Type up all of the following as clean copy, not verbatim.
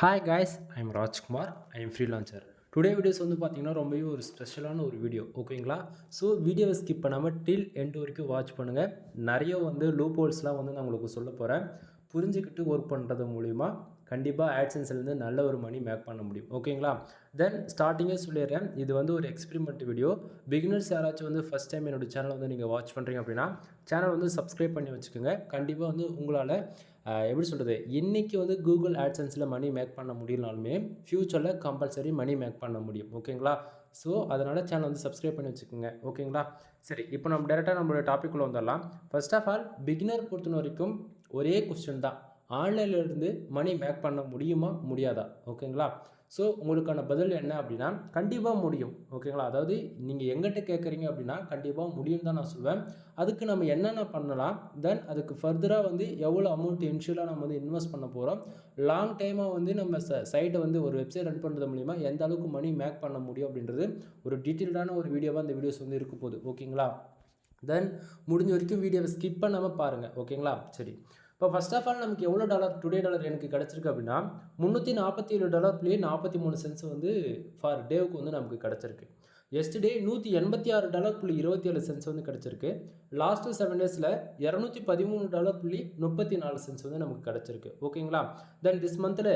Hi guys, I'm Rajkumar. I'm freelancer. Today videos வந்து பார்த்தீங்கன்னா ரொம்பவே ஒரு ஸ்பெஷலான ஒரு வீடியோ, ஓகேங்களா? ஸோ வீடியோவை ஸ்கிப் பண்ணாமல் டில் எண்ட் வரைக்கும் வாட்ச் பண்ணுங்கள். நிறைய வந்து லூப் ஹோல்ஸ்லாம் வந்து நான் உங்களுக்கு சொல்ல போகிறேன். புரிஞ்சுக்கிட்டு ஒர்க் பண்ணுறது மூலிமா கண்டிப்பாக ஆட்சன்ஸ்லேருந்து நல்ல ஒரு மணி மேக் பண்ண முடியும், ஓகேங்களா? தென் ஸ்டார்டிங்கே சொல்லிடுறேன், இது வந்து ஒரு எக்ஸ்பெரிமெண்ட் வீடியோ. பிகினர்ஸ் யாராச்சும் வந்து ஃபஸ்ட் டைம் என்னோடய சேனலை வந்து நீங்கள் வாட்ச் பண்ணுறீங்க அப்படின்னா சேனல் வந்து சப்ஸ்கிரைப் பண்ணி வச்சுக்கோங்க. கண்டிப்பாக வந்து உங்களால் எப்படி சொல்கிறது, இன்றைக்கி வந்து கூகுள் ஆட்சன்ஸில் மணி மேக் பண்ண முடியலனாலுமே ஃப்யூச்சரில் கம்பல்சரி மணி மேக் பண்ண முடியும், ஓகேங்களா? ஸோ அதனால் சேனல் வந்து சப்ஸ்கிரைப் பண்ணி வச்சுக்கோங்க, ஓகேங்களா? சரி, இப்போ நம்ம டேரெக்டாக நம்மளோட டாப்பிக்குள்ளே வந்துடலாம். ஃபர்ஸ்ட் ஆஃப் ஆல், பிகினர் பொறுத்த வரைக்கும் ஒரே கொஸ்டின் தான், ஆன்லைன்லேருந்து மணி மேக் பண்ண முடியுமா முடியாதா, ஓகேங்களா? ஸோ உங்களுக்கான பதில் என்ன அப்படின்னா கண்டிப்பாக முடியும், ஓகேங்களா? அதாவது நீங்கள் எங்கிட்ட கேட்குறீங்க அப்படின்னா கண்டிப்பாக முடியும் தான் நான் சொல்வேன். அதுக்கு நம்ம என்னென்ன பண்ணலாம், தென் அதுக்கு ஃபர்தராக வந்து எவ்வளோ அமௌண்ட் இனிஷியலாக நம்ம வந்து இன்வெஸ்ட் பண்ண போகிறோம், லாங் டைமாக வந்து நம்ம சைட்டை வந்து ஒரு வெப்சைட் ரன் பண்ணுறது மூலிமா எந்த அளவுக்கு மணி மேக் பண்ண முடியும் அப்படின்றது ஒரு டீட்டெயில்டான ஒரு வீடியோவாக அந்த வீடியோஸ் வந்து இருக்க போகுது, ஓகேங்களா? தென் முடிஞ்ச வரைக்கும் வீடியோவை ஸ்கிப் பண்ணாமல் பாருங்கள், ஓகேங்களா? சரி, இப்போ ஃபர்ஸ்ட் ஆஃப் ஆல் நமக்கு எவ்வளோ டாலர் டுடே டாலர் எனக்கு கிடச்சிருக்கு அப்படின்னா $347.43 வந்து ஃபார் டேவுக்கு வந்து நமக்கு கிடச்சிருக்கு. எஸ்டே $186.27 வந்து கிடச்சிருக்கு. லாஸ்ட்டு 7 டேஸில் $213.34 வந்து நமக்கு கிடச்சிருக்கு, ஓகேங்களா? தென் திஸ் மந்தில்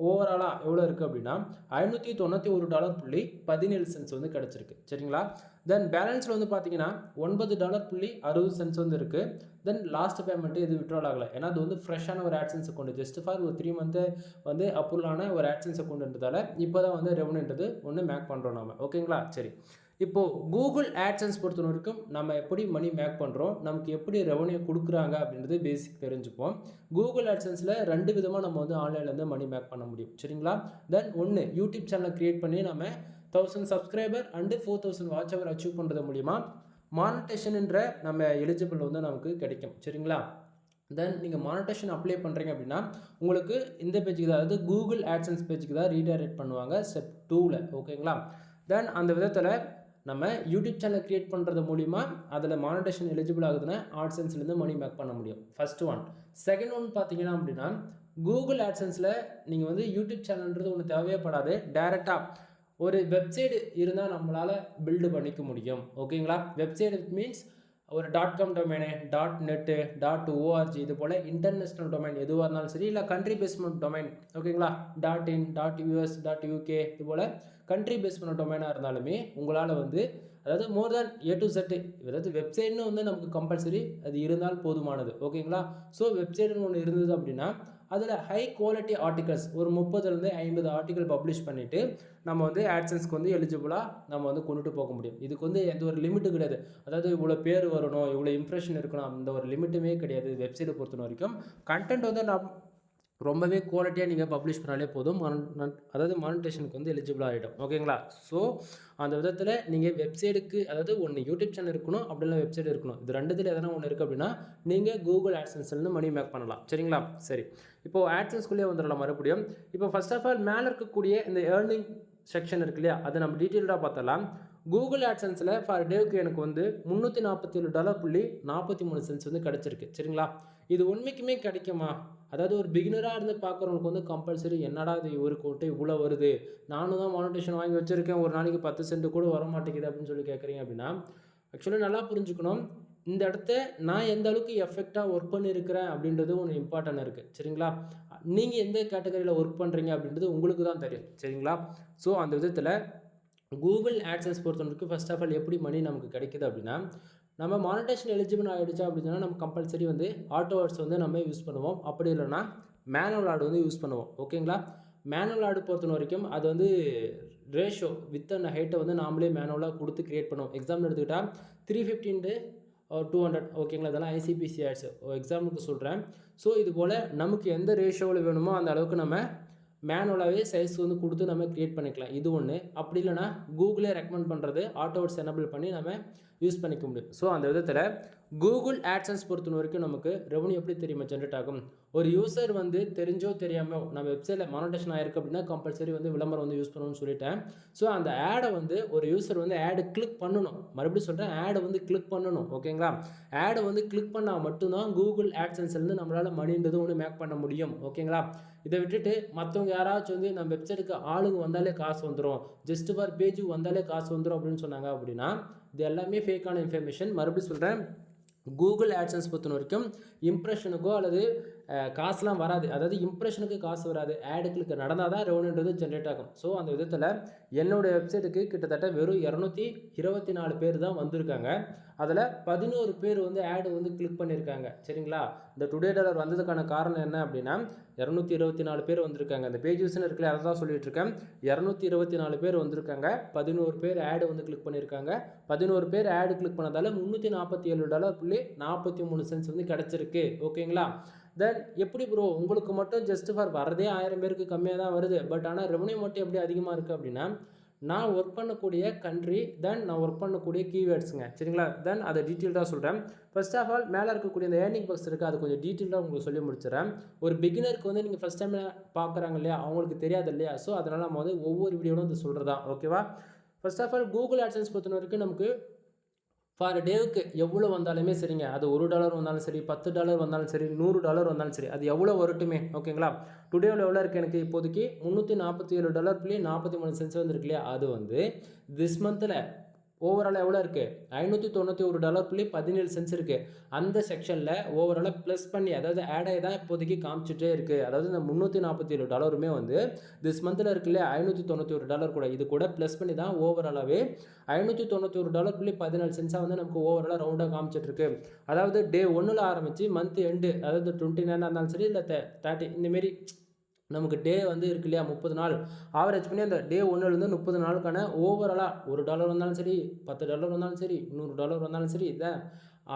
ஓவராலாக எவ்வளோ இருக்குது அப்படின்னா $591.17 வந்து கிடச்சிருக்கு, சரிங்களா? தென் பேலன்ஸில் வந்து பார்த்தீங்கன்னா $9.60 வந்து இருக்குது. தென் லாஸ்ட் பேமெண்ட்டு எது விட்ரால் ஆகலை, ஏன்னா அது வந்து ஃப்ரெஷ்ஷான ஒரு ஆட்சன்ஸ் அக்கௌண்ட், ஜஸ்ட் ஃபார் ஒரு 3 மந்த்து வந்து அப்ரூவலான ஒரு ஆட்சன்ஸ் அக்கௌண்ட்ன்றதால இப்போ தான் வந்து ரெவன்யூன்றது ஒன்று மேக் பண்ணுறோம் நம்ம, ஓகேங்களா? சரி, இப்போது கூகுள் ஆட்சன்ஸ் பொறுத்த வரைக்கும் நம்ம எப்படி மணி மேக் பண்ணுறோம், நமக்கு எப்படி ரெவன்யூ கொடுக்குறாங்க அப்படின்றது பேசிக் தெரிஞ்சுப்போம். கூகுள் ஆட்சன்ஸில் 2 விதமாக நம்ம வந்து ஆன்லைன்லேருந்து மணி மேக் பண்ண முடியும், சரிங்களா? தென் ஒன்று, யூடியூப் சேனலை க்ரியேட் பண்ணி நம்ம 1000 subscriber and 4000 watch hour achieve பண்ணுறது மூலிமா மானிட்டேஷன்ன்ற நம்ம எலிஜிபிள் வந்து நமக்கு கிடைக்கும், சரிங்களா? தென் நீங்கள் மானிட்டேஷன் அப்ளை பண்ணுறீங்க அப்படின்னா உங்களுக்கு இந்த பேஜுக்கு தான், அதாவது கூகுள் ஆட்சன்ஸ் பேஜுக்கு தான் ரீடைரக்ட் பண்ணுவாங்க ஸ்டெப் 2ல், ஓகேங்களா? தென் அந்த விதத்தில் நம்ம யூடியூப் சேனல் க்ரியேட் பண்ணுறது மூலிமா அதில் மானிட்டேஷன் எலிஜிபிள் ஆகுதுன்னா ஆட்சன்ஸ்லேருந்து மணி மேக் பண்ண முடியும், ஃபர்ஸ்ட் ஒன். செகண்ட் ஒன் பார்த்தீங்கன்னா அப்படின்னா கூகுள் ஆட்சன்ஸில் நீங்கள் வந்து யூடியூப் சேனல்ன்றது ஒன்று தேவைப்படாது, டேரெக்டாக ஒரு வெப்சைட் இருந்தால் நம்மளால் பில்டு பண்ணிக்க முடியும், ஓகேங்களா? வெப்சைட் மீன்ஸ் ஒரு .com டொமைனு, .net, .org இது போல் இன்டர்நேஷ்னல் டொமைன் எதுவாக இருந்தாலும் சரி, இல்லை கண்ட்ரி பேஸ்மெண்ட் டொமைன், ஓகேங்களா? .in, .us, .uk இது போல் கண்ட்ரி பேஸ்மெண்ட் டொமைனாக இருந்தாலுமே உங்களால் வந்து, அதாவது மோர் தேன் A to Z, அதாவது வெப்சைட்னு வந்து நமக்கு கம்பல்சரி அது இருந்தால் போதுமானது, ஓகேங்களா? ஸோ வெப்சைட்னு ஒன்று இருந்தது அப்படின்னா அதில் ஹை குவாலிட்டி ஆர்டிகல்ஸ் ஒரு 30லேருந்து 50 ஆர்டிகல் பப்ளிஷ் பண்ணிவிட்டு நம்ம வந்து ஆட்சன்ஸ்க்கு வந்து எலிஜிபிளாக நம்ம வந்து கொண்டுட்டு போக முடியும். இதுக்கு வந்து எந்த ஒரு லிமிட்டு கிடையாது, அதாவது இவ்வளோ பேர் வரணும், இவ்வளோ இம்ப்ரெஷன் இருக்கணும், அந்த ஒரு லிமிட்டுமே கிடையாது. வெப்சைட்டை பொறுத்த வரைக்கும் கண்டென்ட் வந்து ரொம்பவே குவாலிட்டியாக நீங்கள் பப்ளிஷ் பண்ணாலே போதும், அதாவது மானிட்டேஷனுக்கு வந்து எலிஜிபிள் ஆகிடும், ஓகேங்களா? ஸோ அந்த விதத்தில் நீங்கள் வெப்சைட்டுக்கு, அதாவது ஒன்று யூடியூப் சேனல் இருக்கணும், அப்படிலாம் வெப்சைட் இருக்கணும், இது ரெண்டுத்தில் எதனா ஒன்று இருக்குது அப்படின்னா நீங்கள் கூகுள் ஆட்சன்ஸ்லேருந்து மணி மேக் பண்ணலாம், சரிங்களா? சரி, இப்போது ஆட்சன்ஸ்குள்ளேயே வந்துடலாம் மறுபடியும். இப்போ ஃபர்ஸ்ட் ஆஃப் ஆல் மேலே இருக்கக்கூடிய இந்த ஏர்னிங் செக்ஷன் இருக்கு இல்லையா, அதை நம்ம டீட்டெயில்டாக பார்த்தலாம். கூகுள் ஆட்சன்ஸில் ஃபார் டேவுக்கு எனக்கு வந்து $347.43 வந்து கிடச்சிருக்கு, சரிங்களா? இது உண்மைக்குமே கிடைக்குமா? அதாவது ஒரு பிகினராக இருந்து பார்க்குறவங்களுக்கு வந்து கம்பல்சரி என்னடா இது இவருக்கு விட்டு இவ்வளோ வருது, நானும் தான் மானிட்டேஷன் வாங்கி வச்சுருக்கேன், ஒரு நாளைக்கு 10 சென்ட் கூட வர மாட்டேங்குது அப்படின்னு சொல்லி கேட்குறீங்க அப்படின்னா, ஆக்சுவலி நல்லா புரிஞ்சுக்கணும், இந்த இடத்த நான் எந்த அளவுக்கு எஃபெக்டாக ஒர்க் பண்ணியிருக்கிறேன் அப்படின்றது ஒன்று இம்பார்ட்டன்ட் இருக்குது, சரிங்களா? நீங்கள் எந்த கேட்டகரியில் ஒர்க் பண்ணுறீங்க அப்படின்றது உங்களுக்கு தான் தெரியும், சரிங்களா? ஸோ அந்த விதத்தில் கூகுள் ஆட்சன்ஸ் பொறுத்தவரைக்கும் ஃபர்ஸ்ட் ஆஃப் ஆல் எப்படி மணி நமக்கு கிடைக்குது அப்படின்னா, நம்ம மானிட்டேஷன் எலிஜிபிள் ஆகிடுச்சா அப்படின்னா நம்ம கம்பல்சரி வந்து ஆட்டோ ஆட்ஸ் வந்து நம்ம யூஸ் பண்ணுவோம், அப்படி இல்லைன்னா மேனுவல் ஆடு வந்து யூஸ் பண்ணுவோம், ஓகேங்களா? மேனுவல் ஆடு பொறுத்த வரைக்கும் அது வந்து ரேஷியோ வித் அண்ட் ஹைட்டை வந்து நாமளே மேனுவலாக கொடுத்து க்ரியேட் பண்ணுவோம். எக்ஸாம்பிள் எடுத்துக்கிட்டால் 315 200, ஓகேங்களா? இதெல்லாம் ஐசிபிசி ஆட்ஸ் எக்ஸாம்பிளுக்கு சொல்கிறேன். ஸோ இது போல் நமக்கு எந்த ரேஷியோவில் வேணுமோ அந்த அளவுக்கு நம்ம மேனுவலாகவே சைஸ் வந்து கொடுத்து நம்ம க்ரியேட் பண்ணிக்கலாம், இது ஒன்று. அப்படி இல்லைனா கூகுளே ரெக்கமெண்ட் பண்ணுறது ஆட்டோ ஆட்ஸ் எனபிள் பண்ணி நம்ம யூஸ் பண்ணிக்க முடியும். ஸோ அந்த விதத்தில் கூகுள் ஆட்சன்ஸ் பொறுத்த வரைக்கும் நமக்கு ரெவன்யூ எப்படி தெரியுமா ஜென்ரேட் ஆகும்? ஒரு யூசர் வந்து தெரிஞ்சோ தெரியாமல் நம்ம வெப்சைட்டில் மானிட்டேஷன் ஆயிருக்கு அப்படின்னா கம்பல்சரி வந்து விளம்பரம் வந்து யூஸ் பண்ணணும்னு சொல்லிட்டேன். ஸோ அந்த ஆடை வந்து ஒரு யூசர் வந்து ஆடு கிளிக் பண்ணணும். மறுபடியும் சொல்கிறேன், ஆடை வந்து கிளிக் பண்ணணும். ஓகேங்களா? ஆடை வந்து கிளிக் பண்ணால் மட்டும்தான் கூகுள் ஆட்சன்ஸ்லேருந்து நம்மளால் மணின்றது ஒன்று மேக் பண்ண முடியும். ஓகேங்களா? இதை விட்டுட்டு மற்றவங்க யாராச்சும் வந்து நம்ம வெப்சைட்டுக்கு ஆளுங்க வந்தாலே காசு வந்துடும், ஜஸ்ட் ஃபார் பேஜுக்கு வந்தாலே காசு வந்துடும் அப்படின்னு சொன்னாங்க அப்படின்னா இது எல்லாமே ஃபேக்கான இன்ஃபர்மேஷன். மறுபடியும் சொல்கிறேன், கூகுள் ஆட்சன்ஸ் பொறுத்த வரைக்கும் இம்ப்ரெஷனுக்கோ அல்லது காசுலாம் வராது. அதாவது இம்ப்ரெஷனுக்கு காசு வராது, ஆடு கிளிக் நடந்தால் தான் ரெவன்யூன்றது ஜென்ரேட் ஆகும். ஸோ அந்த விதத்தில் என்னுடைய வெப்சைட்டுக்கு கிட்டத்தட்ட வெறும் 224 பேர் தான் வந்திருக்காங்க. அதில் 11 பேர் வந்து ஆடு வந்து கிளிக் பண்ணியிருக்காங்க. சரிங்களா? இந்த டுடே டாலர் வந்ததுக்கான காரணம் என்ன அப்படின்னா 224 பேர் வந்திருக்காங்க. அந்த பேஜ் யூஸ்னு இருக்குல்ல, அதை தான் சொல்லிட்டு இருக்கேன். 224 பேர் வந்திருக்காங்க, 11 பேர் ஆடு வந்து கிளிக் பண்ணியிருக்காங்க. 11 பேர் ஆடு கிளிக் பண்ணதால் $347.43 வந்து கிடச்சிருக்கு. ஓகேங்களா? தென் எப்படி ப்ரோ உங்களுக்கு மட்டும் ஜஸ்ட் ஃபார் வரதே 1000 பேருக்கு கம்மியாக தான் வருது, பட் ஆனால் ரெவன்யூ மட்டும் எப்படி அதிகமாக இருக்குது அப்படின்னா நான் ஒர்க் பண்ணக்கூடிய கண்ட்ரி, தென் நான் ஒர்க் பண்ணக்கூடிய கீவேர்ட்ஸுங்க. சரிங்களா? தென் அதை டீட்டெயில்டாக சொல்கிறேன். ஃபர்ஸ்ட் ஆஃப் ஆல் மேலே இருக்கக்கூடிய இந்த ஏர்னிங் பாக்ஸ் இருக்குது, அது கொஞ்சம் டீட்டெயிலாக உங்களுக்கு சொல்லி முடிச்சிடறேன். ஒரு பிகினருக்கு வந்து நீங்கள் ஃபஸ்ட் டைம் பார்க்குறாங்க இல்லையா, அவங்களுக்கு தெரியாது இல்லையா, ஸோ அதனால் நம்ம வந்து ஒவ்வொரு வீடியோவும் வந்து சொல்கிறதா. ஓகேவா? First of all Google AdSense பொறுத்த வரைக்கும் நமக்கு ஃபார் டேவுக்கு எவ்வளோ வந்தாலுமே சரிங்க, அது $1 வந்தாலும் சரி, $10 வந்தாலும் சரி, $100 வந்தாலும் சரி, அது எவ்வளோ வரட்டுமே. ஓகேங்களா? டுடேவில் எவ்வளோ இருக்குது எனக்கு இப்போதைக்கு $347.43 வந்துருக்கு இல்லையா, அது வந்து திஸ் மந்தில் ஓவராலாக எவ்வளோ இருக்குது, $591.17 இருக்குது. அந்த செக்ஷனில் ஓவராலாக ப்ளஸ் பண்ணி, அதாவது ஆடாக தான் இப்போதைக்கு காமிச்சிட்டே இருக்குது. அதாவது இந்த $347 வந்து திஸ் மந்தில் இருக்கு இல்லையா, $591 கூட, இது கூட ப்ளஸ் பண்ணி தான் ஓவராலாகவே $591.17 வந்து நமக்கு ஓவராலாக ரவுண்டாக காமிச்சிட்ருக்கு. அதாவது டே 1ல் ஆரம்பித்து மந்த் எண்டு, அதாவது 29 இருந்தாலும் சரி இல்லை 30 இந்தமாரி நமக்கு டே வந்து இருக்கு இல்லையா, 30 நாள் ஆவரேஜ் பண்ணி அந்த டே 1லேருந்து 30 நாளுக்கான ஓவராலாக $1 வந்தாலும் சரி, $10 வந்தாலும் சரி, $100 வந்தாலும் சரி, இதான்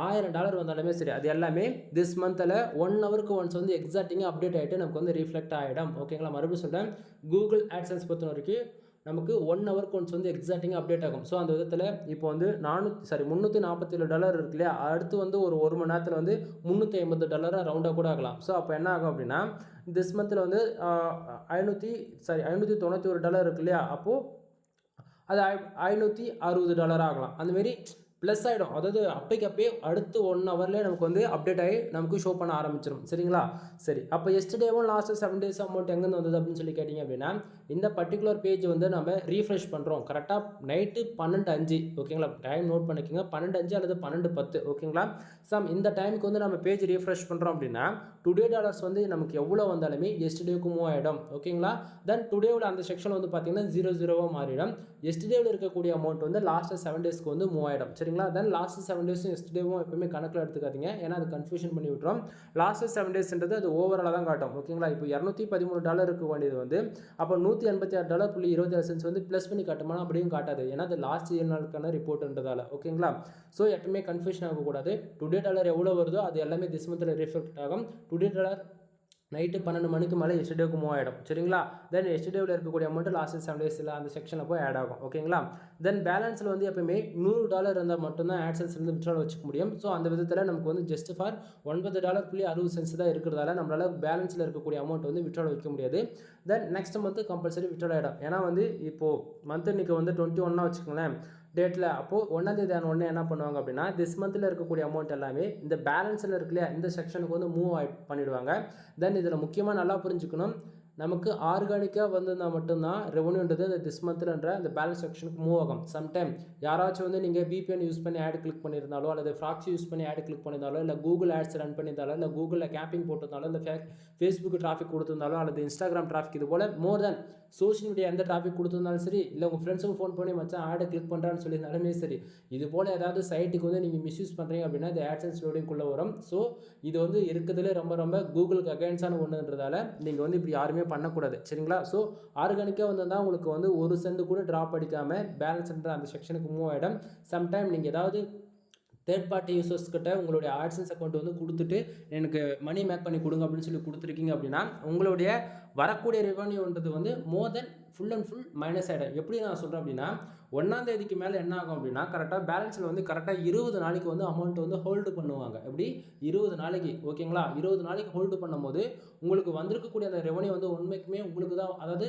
$1000 வந்தாலுமே சரி, அது எல்லாமே திஸ் மந்தில் 1 ஹவருக்கு ஒன்ஸ் வந்து எக்ஸாக்டிங்காக அப்டேட் ஆகிட்டு நமக்கு வந்து ரிஃப்ளெக்ட் ஆகிடும். ஓகேங்களா? மறுபடியும் சொல்கிறேன், கூகுள் ஆட்சன்ஸ் பொறுத்த வரைக்கும் நமக்கு 1 ஹவருக்கு ஒன்ஸ் வந்து எக்ஸாக்டிங்காக அப்டேட் ஆகும். ஸோ அந்த விதத்தில் இப்போ வந்து $347 இருக்கு இல்லையா, அடுத்து வந்து ஒரு மணி நேரத்தில் வந்து $350 ரவுண்டாக கூட ஆகலாம். ஸோ அப்போ என்ன ஆகும் அப்படின்னா திஸ் மந்தில் வந்து $591 இருக்கு இல்லையா, அப்போது அது $560 ஆகலாம். அந்தமாரி ப்ளஸ் ஆகிடும். அதாவது அப்போயே அடுத்து 1 ஹவர்லேயே நமக்கு வந்து அப்டேட் ஆகி நமக்கு ஷோ பண்ண ஆரம்பிச்சிடும். சரிங்களா? சரி, அப்போ எஸ்டர்டேவும் லாஸ்ட்டு 7 டேஸ் அமௌண்ட் எங்கேருந்து வந்தது அப்படின்னு சொல்லி கேட்டிங்க அப்படின்னா இந்த பர்டிகுலர் பேஜ் வந்து நம்ம ரீஃப்ரெஷ் பண்ணுறோம் கரெக்டாக நைட்டு 12:05. ஓகேங்களா? டைம் நோட் பண்ணிக்கோங்க, 12:05 அல்லது 12:10. ஓகேங்களா? இந்த டைமுக்கு வந்து நம்ம பேஜ் ரீஃப்ரெஷ் பண்ணுறோம் அப்படின்னா டுடே டாலர்ஸ் வந்து நமக்கு எவ்வளோ வந்தாலுமே எஸ்டர்டேவுக்கு மூவ் ஆகிடும். ஓகேங்களா? தென் டுடேவில் அந்த செக்ஷன் வந்து பார்த்தீங்கன்னா 00 மாறிடும். எஸ்டர்டேவில் இருக்கக்கூடிய அமௌண்ட் வந்து லாஸ்ட்டு 7 டேஸ்க்கு வந்து மூவ் ஆகிடும். சரிங்களா? தென் லாஸ்ட்டு 7 டேஸும் எஸ்டர்டேவும் எப்பவுமே கணக்கில் எடுத்துக்காதீங்க, ஏன்னா அது கன்ஃபியூஷன் பண்ணி விட்டுரும். லாஸ்ட்டு 7 டேஸ்ன்றது அது ஓவராலாக தான் காட்டும். ஓகேங்களா? இப்போ $213 இருக்க வேண்டியது வந்து அப்போ $186.27 வந்து ப்ளஸ் பண்ணி காட்டுமா அப்படியும் காட்டாது, ஏன்னா அது லாஸ்ட் 7 நாளுக்கான ரிப்போர்ட்ன்றதால. ஓகேங்களா? ஸோ எப்பவுமே கன்ஃபியூஷன் ஆகக்கூடாது. டுடே டாலர் எவ்வளோ வருதோ அது எல்லாமே திஸ் மந்தில் ரிஃப்ளெக்ட் ஆகும். டுடே டாலர் நைட்டு 12 மணிக்கு மேலே எஸ்டர்டேவுக்கு மூவ் ஆகிடும். சரிங்களா? தென் எஸ்டர்டேவில் இருக்கக்கூடிய அமௌண்ட் லாஸ்ட் 7 டேஸில் அந்த செக்ஷனில் போய் ஆட் ஆகும். ஓகேங்களா? தென் பேலன்ஸில் வந்து எப்பவுமே $100 இருந்தால் மட்டும்தான் ஆட்சன்ஸ் வந்து விட்ரால் வச்சுக்க முடியும். ஸோ அந்த விதத்தில் நமக்கு வந்து ஜஸ்ட் ஃபார் $9.60 தான் இருக்கிறதால நம்மளால் பேலன்ஸில் இருக்கக்கூடிய அமௌண்ட் வந்து விட்ரால் வைக்க முடியாது. Then next month compulsory withdrawal ஆகிடும். ஏன்னா வந்து இப்போது மந்த் இன்றைக்கி வந்து 21 வச்சுக்கோங்களேன் டேட்டில், அப்போது 1ஆம் தேதி ஒன்று என்ன பண்ணுவாங்க அப்படின்னா திஸ் மந்தில் இருக்கக்கூடிய அமௌண்ட் எல்லாமே இந்த பேலன்ஸில் இருக்கு இல்லையா, இந்த செக்ஷனுக்கு வந்து மூவ் பண்ணிவிடுவாங்க. தென் இதில் முக்கியமாக நல்லா புரிஞ்சுக்கணும், நமக்கு ஆர்கானிக்காக வந்திருந்தால் மட்டும்தான் ரெவன்யூன்றது இந்த திஸ் மந்த்லன்ற இந்த பேலன்ஸ் செக்ஷனுக்கு மூவ் ஆகும். சம்டைம் யாராச்சும் வந்து நீங்கள் VPN யூஸ் பண்ணி ஆட் கிளிக் பண்ணியிருந்தாலோ அல்லது ப்ராக்ஸி யூஸ் பண்ணி ஆட் கிளிக் பண்ணியிருந்தாலோ இல்லை கூகுள் ஆட்ஸ் ரன் பண்ணியிருந்தாலோ இல்லை கூகுளில் கேம்பிங் போட்டிருந்தாலோ இல்லை ஃபேஸ்புக் டிராஃபிக் கொடுத்துருந்தாலோ அல்லது இன்ஸ்டாகிராம் டிராஃபிக், இது போல் மோர் தென் சோஷியல் மீடியா எந்த டிராஃபிக் கொடுத்துருந்தாலும் சரி, இல்லை உங்கள் ஃப்ரெண்ட்ஸுக்கு ஃபோன் பண்ணி மச்சான் ஆடை கிளிக் பண்ணுறான்னு சொல்லியிருந்தாலுமே சரி, இது போல் ஏதாவது சைட்டுக்கு வந்து நீங்கள் மிஸ்யூஸ் பண்ணுறீங்க அப்படின்னா இது ஆட்சன்ஸ் லோடிங்குள்ளே வரும். ஸோ இது வந்து இருக்கிறதுலே ரொம்ப கூகுளுக்கு அகைன்ஸ்டான ஒன்றுன்றதால நீங்கள் வந்து இப்படி யாருமே பண்ணக்கூடாது. சரிங்களா? ஸோ ஆர்கானிக்காக வந்தால் உங்களுக்கு வந்து $1 சென்ட் கூட ட்ராப் அடிக்காமல் பேலன்ஸ்ன்ற அந்த செக்ஷனுக்கு மூவ் ஆகிடும். சம்டைம் நீங்கள் ஏதாவது தேர்ட் பார்ட்டி யூசர்ஸ் கிட்ட உங்களுடைய ஆட்சன்ஸ் அக்கௌண்ட் வந்து கொடுத்துட்டு எனக்கு மணி மேக் பண்ணி கொடுங்க அப்படின்னு சொல்லி கொடுத்துருக்கீங்க அப்படின்னா உங்களுடைய வரக்கூடிய ரெவன்யூன்றது வந்து more than full and full minus ஆகிடும். எப்படி நான் சொல்கிறேன் அப்படின்னா 1ஆம் தேதிக்கு மேலே என்ன ஆகும் அப்படின்னா கரெக்டாக பேலன்ஸில் வந்து கரெக்டாக 20 நாளைக்கு வந்து அமௌண்ட் வந்து ஹோல்டு பண்ணுவாங்க. எப்படி 20 நாளைக்கு, ஓகேங்களா? 20 நாளைக்கு ஹோல்டு பண்ணும்போது உங்களுக்கு வந்திருக்கக்கூடிய அந்த ரெவன்யூ வந்து உண்மைக்குமே உங்களுக்கு தான், அதாவது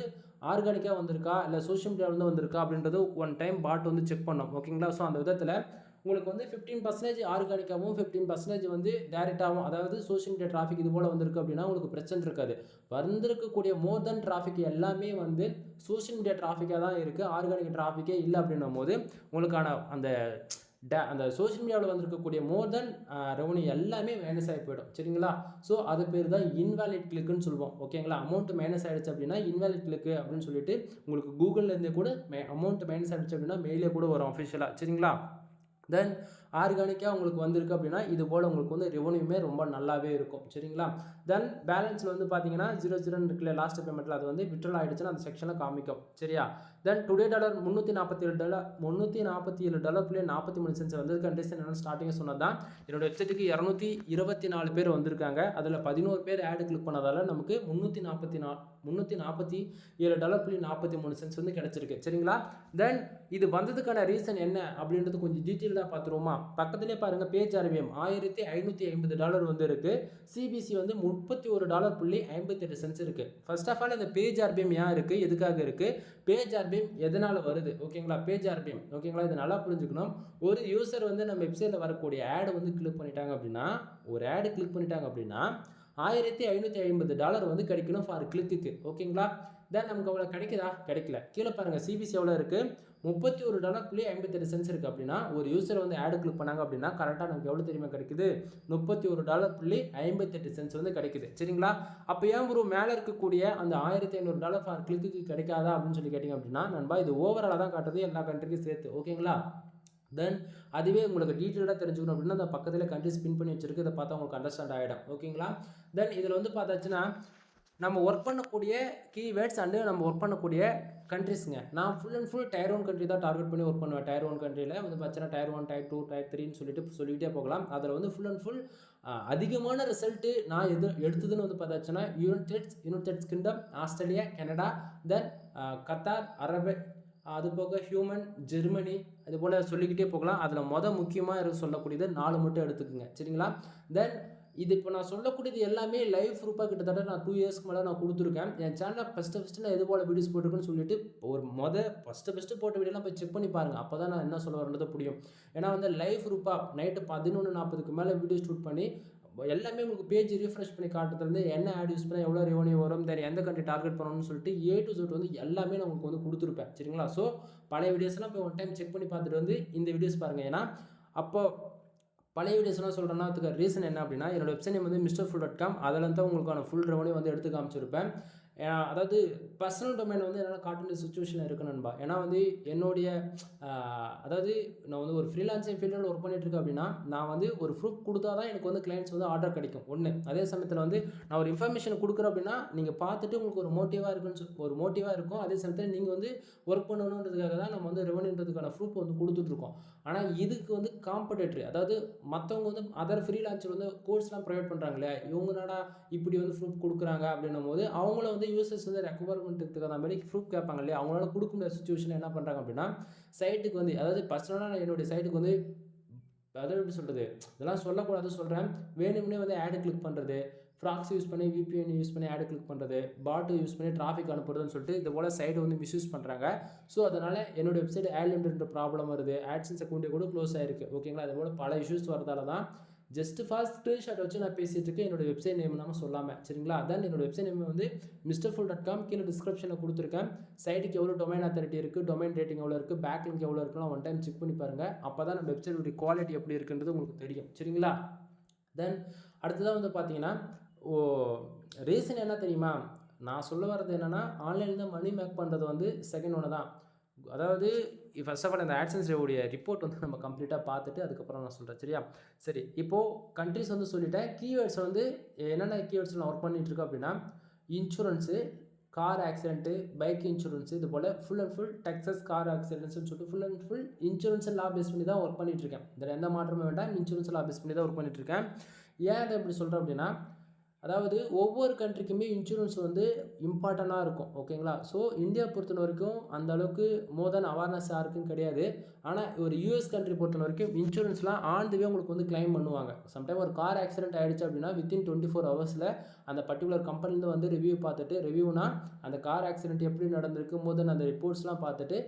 ஆர்கானிக்காக வந்திருக்கா இல்லை சோஷியல் மீடியாவிலேருந்து வந்திருக்கா அப்படின்றது ஒன் டைம் பாட் வந்து செக் பண்ணோம், ஓகேங்களா? ஸோ அந்த விதத்தில் உங்களுக்கு வந்து 15% ஆர்கானிக்காகவும் 15% வந்து டேரெக்டாகவும், அதாவது சோஷியல் மீடியா டிராஃபிக் இது போல் வந்திருக்கு அப்படின்னா உங்களுக்கு பிரச்சனை இருக்காது. வந்திருக்கக்கூடிய மோர் தென் டிராஃபிக் எல்லாமே வந்து சோஷியல் மீடியா டிராஃபிக்காக தான் இருக்குது, ஆர்கானிக் டிராஃபிக்கே இல்லை அப்படின்னும் போது உங்களுக்கான அந்த சோஷியல் மீடியாவில் வந்திருக்கக்கூடிய மோர் தென் ரெவன்யூ எல்லாமே மைனஸ் ஆகி போயிடும், சரிங்களா? ஸோ அது பேர் தான் இன்வாலிட் கிளிக்குன்னு சொல்லுவோம், ஓகேங்களா? அமௌண்ட் மைனஸ் ஆகிடுச்சு அப்படின்னா இன்வாலிட் கிளிக்கு அப்படின்னு சொல்லிட்டு உங்களுக்கு கூகுள்லேருந்து கூட அமௌண்ட் மைனஸ் ஆகிடுச்சு அப்படின்னா மெயிலே கூட வரும் அஃபிஷியலாக, சரிங்களா? தென் ஆர்கானிக்காக உங்களுக்கு வந்திருக்கு அப்படின்னா இது போல் உங்களுக்கு வந்து ரெவன்யூமே ரொம்ப நல்லாவே இருக்கும், சரிங்களா? தென் பேலன்ஸில் வந்து பார்த்தீங்கன்னா 0 இருக்குல்ல லாஸ்ட் பேமெண்ட்டில், அது வந்து விட்ரல் ஆகிடுச்சுன்னு அந்த செக்ஷனில் காமிக்கும், சரியா? தென் டுடே டாலர் $347.43 வந்து கண்டிஷன் என்னென்னு ஸ்டார்டிங்காக சொன்னது தான். என்னோட வெப்சைட்டுக்கு 224 பேர் வந்திருக்காங்க. அதில் 11 பேர் ஆடு கிளிக் பண்ணதால் நமக்கு $347.43 வந்து கிடச்சிருக்கு, சரிங்களா? தென் இது வந்ததுக்கான ரீசன் என்ன அப்படின்றது கொஞ்சம் டீட்டெயிலாக பார்த்துருவோமா? பக்கத்துலேயே பாருங்கள், பேஜ் ஆர்பிஎம் $1550 வந்து இருக்குது. சிபிசி வந்து $31.58 இருக்குது. ஃபர்ஸ்ட் ஆஃப் ஆல் இந்த பேஜ் ஆர்பிஎம் ஏன் இருக்குது, எதுக்காக இருக்குது, பேஜ் ஆர்பிஎம் எதனால் வருது, ஓகேங்களா? பேஜ் ஆர்பிஎம், ஓகேங்களா? இது நல்லா புரிஞ்சுக்கணும். ஒரு யூசர் வந்து நம்ம வெப்சைட்டில் வரக்கூடிய ஆடு வந்து கிளிக் பண்ணிட்டாங்க அப்படின்னா, ஒரு ஆடு கிளிக் பண்ணிட்டாங்க அப்படின்னா $1550 வந்து கிடைக்கணும் ஃபார் கிளிக்கு, ஓகேங்களா? தென் நமக்கு அவ்வளோ கிடைக்குதா? கிடைக்கல. கீழே பாருங்கள், சிபிசி எவ்வளோ இருக்குது, $31.58 இருக்குது. அப்படின்னா ஒரு யூசர் வந்து ஆடு கிளிக் பண்ணாங்க அப்படின்னா கரெக்டாக நமக்கு எவ்வளோ தெரியுமா கிடைக்குது, $31.58 வந்து கிடைக்குது, சரிங்களா? அப்போ ஏன் ஒரு மேலே இருக்கக்கூடிய அந்த $1500 ஃபார் கிளிக்கு கிடைக்காதா அப்படின்னு சொல்லி கேட்டிங்க அப்படின்னா நண்பா, இது ஓவராலாக தான் காட்டுது, எல்லா கண்ட்ரிக்கும் சேர்த்து, ஓகேங்களா? தென் அதுவே உங்களுக்கு டீட்டெயிலாக தெரிஞ்சுக்கணும் அப்படின்னா அந்த பக்கத்தில் கண்ட்ரி ஸ்பின் பண்ணி வச்சிருக்கு, இதை பார்த்தா உங்களுக்கு அண்டர்ஸ்டாண்ட் ஆகிடும், ஓகேங்களா? தென் இதில் வந்து பார்த்தாச்சுன்னா நம்ம ஒர்க் பண்ணக்கூடிய கீவேர்ட்ஸ் அண்டு நம்ம ஒர்க் பண்ணக்கூடிய கண்ட்ரிஸுங்க. நான் full and full tier 1 country தான் டார்கெட் பண்ணி ஒர்க் பண்ணுவேன். டயர் 1 கண்ட்ரியில் வந்து பார்த்தீங்கன்னா டயர் 1, டயர் 2, டயர் 3ன்னு சொல்லிகிட்டே போகலாம். அதில் வந்து ஃபுல் அண்ட் ஃபுல் அதிகமான ரிசல்ட்டு நான் எடுத்ததுன்னு வந்து பார்த்தாச்சுன்னா யுனைடெட் கிங்டம், ஆஸ்திரேலியா, கனடா, தென் கத்தார், அரபு, அது போக ஹியூமன், ஜெர்மனி, அது போல் சொல்லிக்கிட்டே போகலாம். அதில் முக்கியமாக சொல்லக்கூடியது 4 மட்டும் எடுத்துக்குங்க, சரிங்களா? தென் இது இப்போ நான் சொல்லக்கூடியது எல்லாமே லைவ் ப்ரூஃபாக கிட்டத்தட்ட நான் 2 இயர்ஸ்க்கு மேலே நான் கொடுத்துருக்கேன். என் சேனலில் ஃபஸ்ட்டு நான் எது போல் வீடியோஸ் போட்டிருக்குன்னு சொல்லிட்டு ஒரு ஃபஸ்ட்டு போட்ட வீடியோலாம் போய் செக் பண்ணி பாருங்கள். அப்போ தான் நான் என்ன சொல்ல வரது புரியும். ஏன்னா வந்து லைவ் ப்ரூஃபாக நைட்டு 11:40க்கு மேலே வீடியோ ஷூட் பண்ணி எல்லாமே உங்களுக்கு பேஜ் ரீஃப்ரெஷ் பண்ணி காட்டுறதுலேருந்து என்ன ஆட் யூஸ் பண்ணால் எவ்வளோ ரெவன்யூ வரும், தென் எந்த கண்ட்ரி டார்கெட் பண்ணணும்னு சொல்லிட்டு A to Z வந்து எல்லாமே நான் உங்களுக்கு வந்து கொடுத்துருப்பேன், சரிங்களா? ஸோ பழைய வீடியோஸ்லாம் போய் ஒன் டைம் செக் பண்ணி பார்த்துட்டு வந்து இந்த வீடியோஸ் பாருங்கள். ஏன்னா அப்போ பழைய வீடியோஸ்லாம் சொல்கிறேன்னா அதுக்கு ரீசன் என்ன அப்படின்னா என்னோட வெப்சைட் நேம் வந்து MrFull.com, அதில் தான் உங்களுக்கான ஃபுல் ரெவன்யூ வந்து எடுத்து காமிச்சிருப்பேன். அதாவது பர்சனல் டொமைன் வந்து என்னால் காட்ட வேண்டிய சுச்சுவேஷன் இருக்குது நண்பா. ஏன்னா வந்து என்னுடைய அதாவது நான் வந்து ஒரு ஃப்ரீலான்சிங் ஃபீல்டில் ஒர்க் பண்ணிட்டுருக்கேன் அப்படின்னா நான் வந்து ஒரு ப்ரூஃப் கொடுத்தா தான் எனக்கு வந்து கிளைண்ட்ஸ் வந்து ஆர்டர் கிடைக்கும் ஒன்று. அதே சமயத்தில் வந்து நான் ஒரு இன்ஃபர்மேஷன் கொடுக்குறேன் அப்படின்னா நீங்கள் பார்த்துட்டு உங்களுக்கு ஒரு மோட்டிவாக இருக்கும். அதே சமயத்தில் நீங்கள் வந்து ஒர்க் பண்ணணுன்றதுக்காக தான் நம்ம வந்து ரெவன்யூன்றதுக்கான ப்ரூஃப் வந்து கொடுத்துட்ருக்கோம். ஆனால் இதுக்கு வந்து காம்படேட்டரி, அதாவது மற்றவங்க வந்து அதர் ஃப்ரீலான்சர் வந்து கோர்ஸ்லாம் ப்ரொவைட் பண்ணுறாங்களே, இவங்கனாடா இப்படி வந்து ப்ரூஃப் கொடுக்குறாங்க அப்படின்னும் போது அவங்கள வந்து யூசர்ஸ் வந்து ரெக்குவயர்மெண்ட்டுக்கு அந்த மாதிரி ப்ரூஃப் கேட்பாங்க இல்லையா, அவங்களால கொடுக்க முடியாத சுச்சுவேஷன் என்ன பண்ணுறாங்க அப்படின்னா சைட்டுக்கு வந்து, அதாவது பர்சனலாக என்னுடைய சைட்டுக்கு வந்து, அதாவது எப்படி சொல்கிறது, இதெல்லாம் சொல்லக்கூடாது சொல்கிறேன், வேணும்னே வந்து ஆடு கிளிக் பண்ணுறது, ப்ராக்ஸி யூஸ் பண்ணி VPN யூஸ் பண்ணி ஆடு கிளிக் பண்ணுறது, பாட்டு யூஸ் பண்ணி டிராஃபிக் அனுப்புறதுன்னு சொல்லிட்டு இது போல் சைட்டை வந்து மிஸ்யூஸ் பண்ணுறாங்க. ஸோ அதனால் என்னோடய வெப்சைட் ஆட் லிமிட்ன்ற ப்ராப்ளம் வருது, ஆட்சன்ஸ் அக்கௌண்ட்டே கூட க்ளோஸ் ஆகிருக்கு, ஓகேங்களா? அது போல் பல இஷ்யூஸ் வரதால தான் ஜஸ்ட் ஃபாஸ்ட் ஸ்க்ரீன்ஷாட் வச்சு நான் பேசிகிட்டு இருக்கேன், என்னோட வெப்சைட் நேம் நம்ம சொல்லாமல், சரிங்களா? அதான் என்னோட வெப்சைட் நேம் வந்து MrFull.com, கீழே டிஸ்கிரிப்ஷனில் கொடுத்துருக்கேன். சைட்டுக்கு எவ்வளோ டொமைன் அத்தாரிட்டி இருக்குது, டொமைன் ரேட்டிங் எவ்வளோ இருக்குது, பேக் லிங்க் எவ்வளோ இருக்குன்னு ஒன் டைம் செக் பண்ணி பாருங்கள். அப்போ தான் நம்ம வெப்சைட்டுடைய குவாலிட்டி எப்படி இருக்குன்றது உங்களுக்கு தெரியும், சரிங்களா? தென் அடுத்ததாக வந்து பார்த்தீங்கன்னா ரீசன் என்ன தெரியுமா, நான் சொல்ல வர்றது என்னென்னா ஆன்லைனில் மணி மேக் பண்ணுறது வந்து செகண்ட் ஒன்று தான். அதாவது ஃபர்ஸ்ட் ஆஃப் ஆல் இந்த ஆட்சன்ஸ் உடைய ரிப்போர்ட் வந்து நம்ம கம்ப்ளீட்டாக பார்த்துட்டு அதுக்கப்புறம் நான் சொல்கிறேன், சரியா? சரி, இப்போது கண்ட்ரிஸ் வந்து சொல்லிட்டேன். கீவேர்ட்ஸ் வந்து என்னென்ன கீவேர்ட்ஸ் நான் ஒர்க் பண்ணிகிட்ருக்கேன் அப்படின்னா insurance, car accident, bike insurance, இது போல் full and full Texas car ஆக்சிடென்ட்ஸ்னு சொல்லிட்டு ஃபுல் அண்ட் ஃபுல் இன்சூரன்ஸ் லா பேஸ் பண்ணி தான் ஒர்க் பண்ணிகிட்ருக்கேன். இதில் எந்த மாற்றமும் வேண்டாம், இன்சூரன்ஸ் லா பேஸ் பண்ணி தான் ஒர்க் பண்ணிகிட்ருக்கேன். ஏன் அதை இப்படி சொல்கிறேன் அப்படின்னா, அதாவது ஒவ்வொரு கண்ட்ரிக்குமே இன்சூரன்ஸ் வந்து இம்பார்ட்டண்ட்டாக இருக்கும். ஓகேங்களா? ஸோ இந்தியா பொறுத்த வரைக்கும் அந்த அளவுக்கு மோர் தென் அவேர்னஸ் யாருக்கும் கிடையாது. ஆனால் ஒரு யூஎஸ் கண்ட்ரி பொறுத்த வரைக்கும் இன்சூரன்ஸ்லாம் ஆன் தி வே உங்களுக்கு வந்து கிளைம் பண்ணுவாங்க. சம்டைம் ஒரு கார் ஆக்சிடென்ட் ஆகிடுச்சு அப்படின்னா வித்தின் 24 ஹவர்ஸில் அந்த பர்டிகுலர் கம்பெனிலேருந்து வந்து ரிவ்யூ பார்த்துட்டு, ரிவ்யூனா அந்த கார் ஆக்சிடென்ட் எப்படி நடந்திருக்கு மோர் தென் அந்த ரிப்போர்ட்ஸ்லாம் பார்த்துட்டு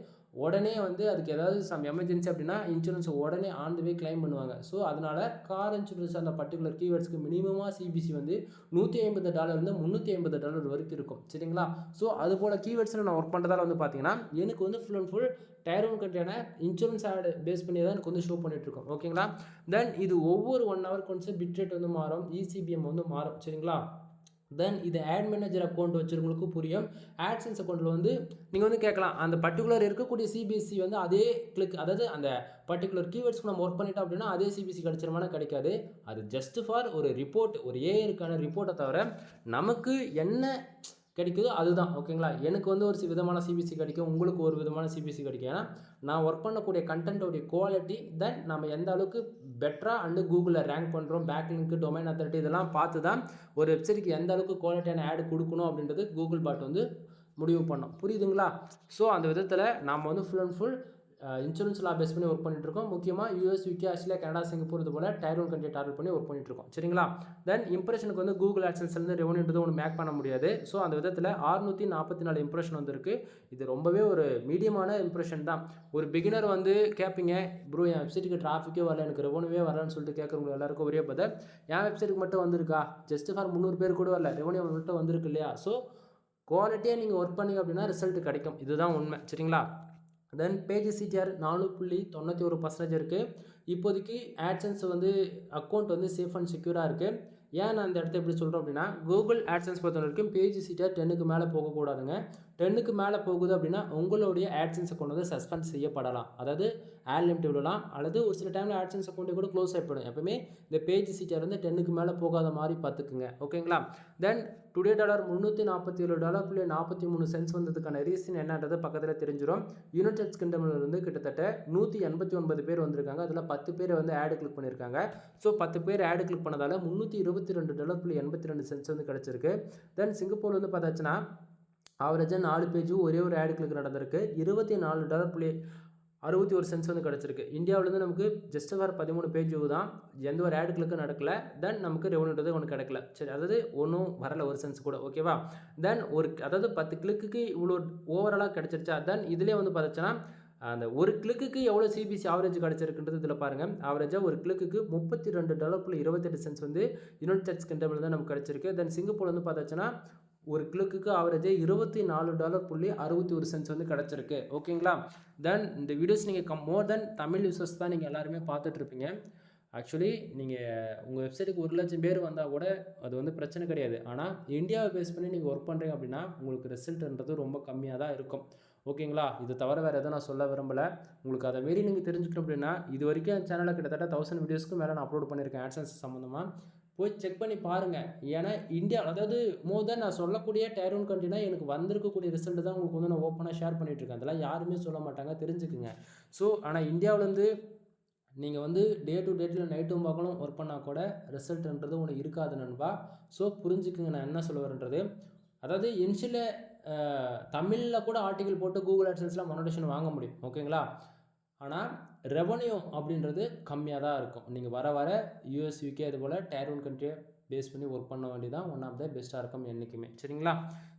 உடனே வந்து அதுக்கு ஏதாவது சம் எமர்ஜென்சி அப்படின்னா இன்சூரன்ஸ் உடனே ஆன் தி வே கிளைம் பண்ணுவாங்க. ஸோ அதனால் கார் இன்சூரன்ஸ் அந்த பர்டிகுலர் கீவேர்ட்ஸ்க்கு மினிமமாக சிபிசி வந்து $150 $350 வரைக்கும் இருக்கும். சரிங்களா? ஸோ அது போல் கீவேர்ட்ஸில் நான் ஒர்க் பண்ணுறதால வந்து பார்த்தீங்கன்னா எனக்கு வந்து full and full tier one கண்ட்ரியான இன்சூரன்ஸ் ஆட் பேஸ் பண்ணி தான் எனக்கு வந்து ஷோ பண்ணிகிட்ருக்கோம். ஓகேங்களா? தென் இது ஒவ்வொரு 1 ஹவர் கொஞ்சம் பிட் ரேட் வந்து மாறும், இசிபிஎம் வந்து மாறும். சரிங்களா? தென் இது ஆட் மேனேஜர் அக்கௌண்ட் வச்சுருவங்களுக்கு புரியும். ஆட்சன்ஸ் அக்கௌண்ட்டில் வந்து நீங்கள் வந்து கேட்கலாம், அந்த பர்டிகுலர் இருக்கக்கூடிய சிபிஎஸ்சி வந்து அதே கிளிக், அதாவது அந்த பர்டிகுலர் கீவேர்ட்ஸ்க்கு நம்ம ஒர்க் பண்ணிட்டோம் அப்படின்னா அதே சிபிஎஸ்சி கிடைச்சிருமானா கிடைக்காது. அது ஜஸ்ட் ஃபார் ஒரு ரிப்போர்ட், ஒரு ஏஐக்கான ரிப்போர்ட்டை தவிர நமக்கு என்ன கிடைக்குதோ அதுதான். ஓகேங்களா? எனக்கு வந்து ஒரு விதமான சிபிஎஸ்சி கிடைக்கும், உங்களுக்கு ஒரு விதமான சிபிஎஸ்சி கிடைக்கும். ஏன்னா நான் ஒர்க் பண்ணக்கூடிய கண்டென்ட்டோடைய குவாலிட்டி, தென் நம்ம எந்த அளவுக்கு பெட்டராக அண்டு கூகுளில் ரேங்க் பண்ணுறோம், பேக் லிங்க், டொமைன் அத்தாரிட்டி இதெல்லாம் பார்த்து தான் ஒரு வெப்சைட்டுக்கு எந்த அளவுக்கு குவாலிட்டியான ஆட் கொடுக்கணும் அப்படின்றது கூகுள் பாட் வந்து முடிவு பண்ணோம். புரியுதுங்களா? ஸோ அந்த விதத்தில் நாம் வந்து ஃபுல் அண்ட் ஃபுல் இன்சூரன்ஸ் லா பேஸ் பண்ணி ஒர்க் பண்ணிட்டுருக்கோம். முக்கியமாக US, UK, Australia, Canada, Singapore இது போல் டயர் ஒன் கண்ட்ரி டார்கெட் பண்ணி ஒர்க் பண்ணிட்டுருக்கோம். சரிங்களா? தென் இம்ப்ரெஷனுக்கு வந்து கூகுள் ஆட்சன்ஸ்லேருந்து ரெவன்யூன்றது ஒன்று மேக் பண்ண முடியாது. ஸோ அந்த விதத்தில் 644 இம்ப்ரெஷன் வந்துருக்கு. இது ரொம்பவே ஒரு மீடியமான இம்ப்ரெஷன் தான். ஒரு பிகினர் வந்து கேட்பீங்க, ப்ரோ என் வெப்சைட்டுக்கு டிராஃபிக்கே வரல, எனக்கு ரெவன்யூவே வரலன்னு சொல்லிட்டு கேட்குறவங்க எல்லாருக்கும் ஒரே பதில், என் வெப்சைட்டுக்கு மட்டும் வந்திருக்கா, ஜஸ்ட் ஃபார் 300 பேர் கூட வரல, ரெவன்யூ மட்டும் வந்திருக்கு இல்லையா? ஸோ குவாலிட்டியாக நீங்கள் ஒர்க் பண்ணிங்க அப்படின்னா ரிசல்ட் கிடைக்கும். இதுதான் உண்மை. சரிங்களா? தென் பேஜ் சிடிஆர் 4.91% இருக்குது. இப்போதைக்கு ஆட்சன்ஸ் வந்து அக்கௌண்ட் வந்து சேஃப் அண்ட் செக்யூராக இருக்குது. ஏன் நான் அந்த இடத்த எப்படி சொல்கிறோம் அப்படின்னா, கூகுள் ஆட்சன்ஸ் பொறுத்த வரைக்கும் பேஜ் சிடிஆர் 10க்கு மேலே போகக்கூடாதுங்க. 10க்கு மேலே போகுது அப்படின்னா உங்களுடைய ஆட்சன்ஸ் அக்கௌண்ட் வந்து சஸ்பெண்ட் செய்யப்படலாம். அதாவது ஆட் லிமிட் விடலாம், அல்லது ஒரு சில டைமில் ஆட்சன்ஸ் அக்கௌண்ட்டை கூட க்ளோஸ் ஆகிப்படும். எப்பவுமே இந்த பேஜ் சிடிஆர் வந்து 10க்கு மேலே போகாத மாதிரி பார்த்துக்குங்க. ஓகேங்களா? தென் டுடே $347.43 வந்ததுக்கான ரீசன் என்னன்றது பக்கத்தில் தெரிஞ்சிடும். யுனைடெட் கிங்டமில் இருந்து கிட்டத்தட்ட 189 பேர் வந்திருக்காங்க. அதில் 10 பேர் வந்து ஆடு கிளிக் பண்ணியிருக்காங்க. ஸோ 10 பேர் ஆடு கிளிக் பண்ணதால் $322.82 வந்து கிடச்சிருக்கு. தென் சிங்கப்பூர் வந்து பார்த்தாச்சுன்னா ஆவரேஜாக 4 பேஜும் ஒரே ஒரு ஆடு கிளிக் நடந்திருக்கு. $24.61 வந்து கிடச்சிருக்கு. இந்தியாவிலேருந்து நமக்கு ஜஸ்ட் ஃபார் 13 பேஜ் தான், எந்த ஒரு ஆடு கிளிக்கும் நடக்கலை. தென் நமக்கு ரெவன்யூன்றது ஒன்று கிடைக்கல. சரி, அதாவது ஒன்றும் வரல ஒரு சென்ஸ் கூட. ஓகேவா? தென் அதாவது 10 கிளிக்கு இவ்வளோ ஓவராலாக கிடச்சிருச்சா. தென் இதிலே வந்து பார்த்தாச்சுன்னா அந்த ஒரு கிளிக்கு எவ்வளோ சிபிசி ஆவரேஜ் கிடச்சிருக்குன்றது இதில் பாருங்கள். ஆவரேஜாக ஒரு கிளிக்கு $32.28 வந்து யுனைடெட் கிங்டமில் தான் நமக்கு கிடச்சிருக்கு. தென் சிங்கப்பூர் வந்து பார்த்தாச்சுன்னா ஒரு கிளிக்கு ஆவரேஜாக $24.61 வந்து கிடச்சிருக்கு. ஓகேங்களா? தென் இந்த வீடியோஸ் நீங்கள் மோர் தென் தமிழ் யூசர்ஸ் தான் நீங்கள் எல்லாருமே பார்த்துட்ருப்பீங்க. ஆக்சுவலி நீங்கள் உங்கள் வெப்சைட்டுக்கு 1,00,000 பேர் வந்தால் கூட அது வந்து பிரச்சனை கிடையாது. ஆனால் இந்தியாவை பேஸ் பண்ணி நீங்கள் ஒர்க் பண்ணுறீங்க அப்படின்னா உங்களுக்கு ரிசல்ட்ன்றது ரொம்ப கம்மியாக தான் இருக்கும். ஓகேங்களா? இது தவிர வேறு எதுவும் நான் சொல்ல விரும்பலை. உங்களுக்கு அதை மாரி நீங்கள் தெரிஞ்சுக்கணும் அப்படின்னா இது வரைக்கும் என் சேனலில் கிட்டத்தட்ட 1000 வீடியோஸ்க்கு மேலே நான் அப்லோட் பண்ணியிருக்கேன் ஆட்சன்ஸ் சம்மந்தமாக. போய் செக் பண்ணி பாருங்கள். ஏன்னா இந்தியா, அதாவது மோர் தென் நான் சொல்லக்கூடிய டயர் ஒன் கண்ட்ரினா எனக்கு வந்திருக்கக்கூடிய ரிசல்ட் தான் உங்களுக்கு வந்து நான் ஓப்பனாக ஷேர் பண்ணிகிட்ருக்கேன். அதெல்லாம் யாருமே சொல்ல மாட்டாங்க, தெரிஞ்சுக்குங்க. ஸோ ஆனால் இந்தியாவிலேருந்து நீங்கள் வந்து டே டு டேட்டில் நைட்டும் பார்க்கணும் ஒர்க் பண்ணால் கூட ரிசல்ட்ன்றது ஒன்று இருக்காது நண்பா. ஸோ புரிஞ்சுக்குங்க நான் என்ன சொல்ல வரேன்றது. அதாவது இன்ஷியலில் தமிழில் கூட ஆர்டிக்கல் போட்டு கூகுள் ஆட்சன்ஸில் மொனடேஷன் வாங்க முடியும். ஓகேங்களா? ஆனால் ரெவன்யூ அப்படின்றது கம்மியாக தான் இருக்கும். நீங்கள் வர வர யூஎஸ், யூகே இது போல் டயர் ஒன் கண்ட்ரியை பேஸ் பண்ணி ஒர்க் பண்ண வேண்டியதான் ஒன் ஆஃப் த பெஸ்ட்டாக இருக்கும் என்றைக்குமே. சரிங்களா?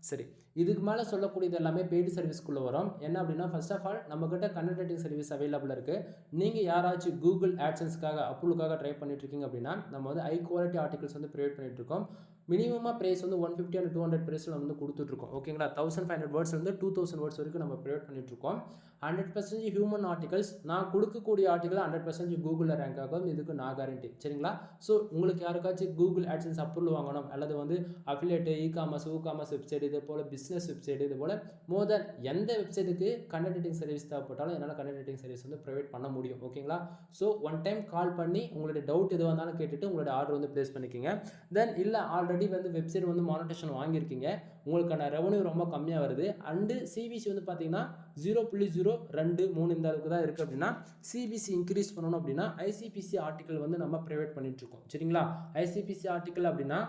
சரி, இதுக்கு மேலே சொல்லக்கூடியது எல்லாமே பெய்டு சர்வீஸ்க்குள்ளே வரும். என்ன அப்படின்னா, ஃபர்ஸ்ட் ஆஃப் ஆல் நம்மக்கிட்ட கண்டென்ட் ரைட்டிங் சர்வீஸ் அவைலபிள் இருக்குது. நீங்கள் யாராச்சும் கூகுள் ஆட்சன்ஸ்க்காக அப்ரூவலுக்காக ட்ரை பண்ணிட்டுருக்கீங்க அப்படின்னா நம்ம வந்து ஹை குவாலிட்டி ஆர்டிகல்ஸ் வந்து ப்ரொவைட் பண்ணிகிட்ருக்கோம். மினிமமாக ப்ரைஸ் வந்து 150 and 200 ப்ரைஸில் வந்து கொடுத்துட்ருக்கோம். ஓகேங்களா? 1500 வேர்ட்ஸ் வந்து 2000 வேர்ட்ஸ் வரைக்கும் நம்ம ப்ரொவைட் பண்ணிகிட்ருக்கோம். 100% ஹியூமன் ஆர்டிகல்ஸ். நான் கொடுக்கக்கூடிய ஆர்டிகல் 100% கூகுளில் ரேங்க் ஆகும். இதுக்கு நான் கேரண்டி. சரிங்களா? ஸோ உங்களுக்கு யாருக்காச்சும் கூகுள் ஆட்சன்ஸ் அப்ரூவல் வாங்கணும் அல்லது வந்து அஃபிலியேட், இ-காமர்ஸ், வெப்சைட், இது போல் பிஸ்னஸ் வெப்சைட், இது போல் மோர் தென் எந்த வெப்சைட்டுக்கு கண்டென்ட் ரைட்டிங் சர்வீஸ் தேவைப்பட்டாலும் என்னால் கண்டென்ட் ரைட்டிங் சர்வீஸ் வந்து ப்ரொவைட் பண்ண முடியும். ஓகேங்களா? ஸோ ஒன் டைம் கால் பண்ணி உங்களுடைய டவுட் எதுவாக இருந்தாலும் கேட்டுட்டு உங்களுடைய ஆர்டர் வந்து ப்ளேஸ் பண்ணிக்கோங்க. தென் இல்லை ஆல்ரெடி வந்து வெப்சைட் வந்து மானிட்டேஷன் வாங்கியிருக்கீங்க, உங்களுக்கான ரெவன்யூ ரொம்ப கம்மியாக வருது அண்டு சிபிசி வந்து பார்த்தீங்கன்னா 0.023 இந்த அளவுக்கு தான் இருக்குது அப்படின்னா சிபிசி இன்க்ரீஸ் பண்ணணும் அப்படின்னா ஐசிபிசி ஆர்டிக்கல் வந்து நம்ம ப்ரொவைட் பண்ணிட்டுருக்கோம். சரிங்களா? ஐசிபிசி ஆர்டிக்கல் அப்படின்னா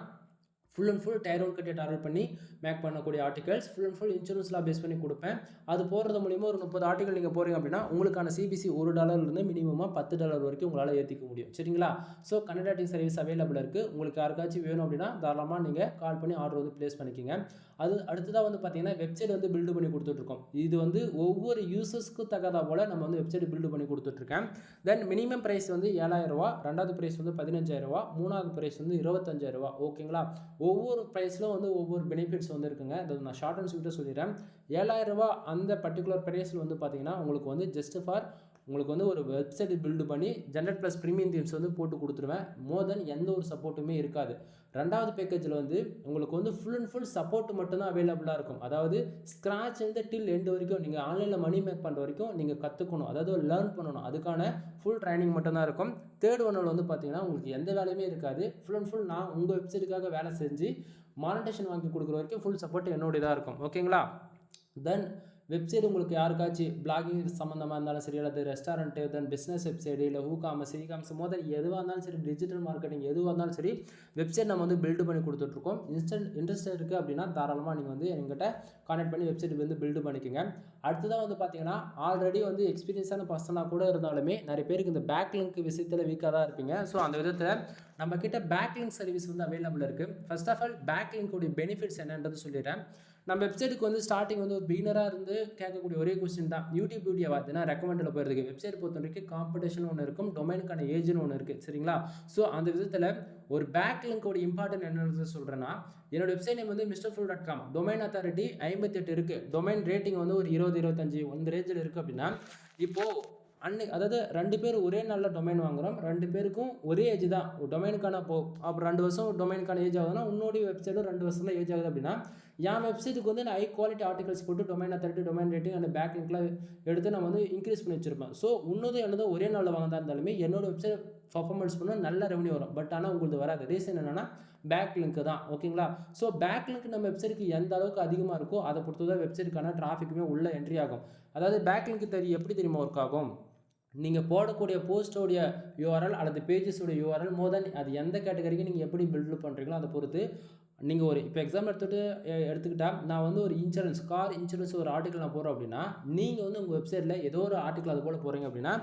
ஃபுல் அண்ட் ஃபுல் டயர் 1 கட்டியை டார்கெட் பண்ணி மேக் பண்ணக்கூடிய ஆர்டிகல்ஸ், ஃபுல் அண்ட் ஃபுல் இன்சூரன்ஸ்லாம் பேஸ் பண்ணி கொடுப்பேன். அது போகிறது மூலிமா ஒரு 30 ஆர்டிகல் நீங்கள் போகிறீங்க அப்படின்னா உங்களுக்கான சிபிசி $1 மினிமமாக $10 வரைக்கும் உங்களால் ஏற்றிக்க முடியும். சரிங்களா? So content writing service available இருக்குது. உங்களுக்கு யாருக்காச்சும் வேணும் அப்படின்னா தாராளமாக நீங்கள் கால் பண்ணி ஆர்டர் வந்து ப்ளேஸ் பண்ணிக்கோங்க. அது அடுத்ததாக வந்து பார்த்தீங்கன்னா வெப்சைட் வந்து பில்டு பண்ணி கொடுத்துட்ருக்கோம். இது வந்து ஒவ்வொரு யூசர்ஸ்க்கு தகுந்த போல் நம்ம வந்து வெப்சைட் பில்டு பண்ணி கொடுத்துட்ருக்கேன். தென் மினிமம் ப்ரைஸ் வந்து $7,000, ரெண்டாவது ப்ரைஸ் வந்து $15,000, மூணாவது ப்ரைஸ் வந்து $25,000. ஓகேங்களா? ஒவ்வொரு ப்ரைஸில் வந்து ஒவ்வொரு பெனிஃபிட்ஸ் வந்து இருக்குங்க. அதை நான் ஷார்ட் அண்ட் ஸ்வீட்டாக சொல்லிடுறேன். $7,000 அந்த பர்டிகுலர் ப்ரைஸில் வந்து பார்த்தீங்கன்னா உங்களுக்கு வந்து ஜஸ்ட் ஃபார் உங்களுக்கு வந்து ஒரு வெப்சைட் பில்டு பண்ணி ஜென்ரேட் ப்ளஸ் ப்ரீமியம் தீம்ஸ் வந்து போட்டு கொடுத்துருவேன். மோர் தென் எந்த ஒரு சப்போர்ட்டுமே இருக்காது. ரெண்டாவது பேக்கேஜில் வந்து உங்களுக்கு வந்து ஃபுல் அண்ட் ஃபுல் சப்போர்ட் மட்டும்தான் அவைலபிளாக இருக்கும். அதாவது ஸ்க்ராட்ச் இருந்து டில் எண்ட் வரைக்கும் நீங்கள் ஆன்லைனில் மணி மேக் பண்ணுற வரைக்கும் நீங்கள் கற்றுக்கணும், அதாவது லேர்ன் பண்ணணும். அதுக்கான ஃபுல் ட்ரைனிங் மட்டும்தான் இருக்கும். தேர்ட் ஒன்னில் வந்து பார்த்தீங்கன்னா உங்களுக்கு எந்த வேலையுமே இருக்காது. ஃபுல் அண்ட் ஃபுல் நான் உங்கள் வெப்சைட்டுக்காக வேலை செஞ்சு மானிட்டேஷன் வாங்கி கொடுக்குற வரைக்கும் ஃபுல் சப்போர்ட் என்னோட இதாக இருக்கும். ஓகேங்களா? தென் வெப்சைட் உங்களுக்கு யாருக்காச்சும் பிளாகிங் சம்மந்தமாக இருந்தாலும் சரி, அல்லது ரெஸ்டாரண்ட்டு, தென் பிஸ்னஸ் வெப்சைட், இல்லை இ-காமர்ஸ் மோதல் எதுவாக இருந்தாலும் சரி, டிஜிட்டல் மார்க்கெட்டிங் எதுவாக இருந்தாலும் சரி, வெப்சைட் நம்ம வந்து பில்டு பண்ணி கொடுத்துட்ருக்கோம். இன்ட்ரெஸ்ட் இருக்குது அப்படின்னா தாராளமாக நீங்கள் வந்து எங்கிட்ட கான்டெக்ட் பண்ணி வெப்சைட் வந்து பில்டு பண்ணிக்கோங்க. அடுத்ததாக வந்து பார்த்தீங்கன்னா ஆல்ரெடி வந்து எக்ஸ்பீரியன்ஸான பர்சனாக கூட இருந்தாலுமே நிறைய பேருக்கு இந்த பேக்லிங்க் விஷயத்தில் வீக்காக தான் இருப்பீங்க. ஸோ அந்த விதத்தில் நம்மக்கிட்ட பேக்லிங்க் சர்வீஸ் வந்து அவைலபிள் இருக்குது. ஃபர்ஸ்ட் ஆஃப் ஆல் பேக்லிங்கோடைய பெனிஃபிட்ஸ் என்னன்றது சொல்லிடுறேன். நம்ம வெப்சைட்டுக்கு வந்து ஸ்டார்டிங் வந்து ஒரு பிகினராக இருந்து கேட்கக்கூடிய ஒரே கொஸ்டின் தான், யூடியூப் வீடியோவா அதுனா ரெக்கமெண்டில் போகிறதுக்கு. வெப்சைட் பொறுத்த வரைக்கும் காம்படிஷன் ஒன்று இருக்கும், டொமைனுக்கான ஏஜ்னு ஒன்று இருக்குது. சரிங்களா? ஸோ அந்த விதத்தில் ஒரு பேக்லிங்கோட இம்பார்ட்டன்ட் என்னன்னு சொல்கிறேன்னா, என்னோட வெப்சைட் நேம் வந்து mrfull.com, டொமைன் அத்தாரிட்டி 58 இருக்குது, டொமைன் ரேட்டிங் வந்து ஒரு 20-25 அந்த ரேஞ்சில் இருக்குது. அப்படின்னா இப்போது அதாவது 2 பேர் ஒரே நாளில் டொமைன் வாங்குகிறோம், 2 பேருக்கும் ஒரே ஏஜ் தான் டொமைனுக்கான. அப்போ 2 வருஷம் டொமைனுக்கான ஏஜ் ஆகுதுன்னா உன்னோடைய வெப்சைட்டும் 2 வருஷம் தான் ஏஜ் ஆகுது. அப்படின்னா என் வெப்சைட்டுக்கு வந்து நான் ஹை குவாலிட்டி ஆர்டிகல்ஸ் போட்டு domain authority, domain rating and பேக்லிங்க்லாம் எடுத்து நான் வந்து இன்க்ரீஸ் பண்ணி வச்சிருப்பேன். ஸோ என்னது ஒரே நாளில் வாங்கினா இருந்தாலுமே என்னோட வெப்சைட் பர்ஃபார்மன்ஸ் பண்ணால் நல்ல ரெவன்யூ வரும். பட் ஆனால் உங்களுக்கு வராது. ரீசன் என்னென்னா பேக்லிங்க் தான். ஓகேங்களா? ஸோ பேக்லிங்க் நம்ம வெப்சைட்டுக்கு எந்த அளவுக்கு அதிகமாக இருக்கோ அதை பொறுத்து தான் வெப்சைட்டுக்கான டிராஃபிக்குமே உள்ள என்ட்ரி ஆகும். அதாவது பேக்லிங்க் எப்படி தெரியுமா ஒர்க் ஆகும்? நீங்கள் போடக்கூடிய போஸ்டோடைய யூஆர்எல் அல்லது பேஜஸோடைய யூஆர்எல் மோர் தென் அது எந்த கேட்டகரிக்கு நீங்கள் எப்படி பில்டு பண்ணுறீங்களோ அதை பொறுத்து நீங்கள் ஒரு இப்போ எக்ஸாம்பிள் எடுத்துக்கிட்டால் நான் வந்து ஒரு கார் இன்சூரன்ஸ் ஒரு ஆர்டிக்கல் நான் போகிறோம் அப்படின்னா நீங்கள் வந்து உங்கள் வெப்சைட்டில் ஏதோ ஒரு ஆர்டிக்கல் அது போல் போகிறீங்க அப்படின்னா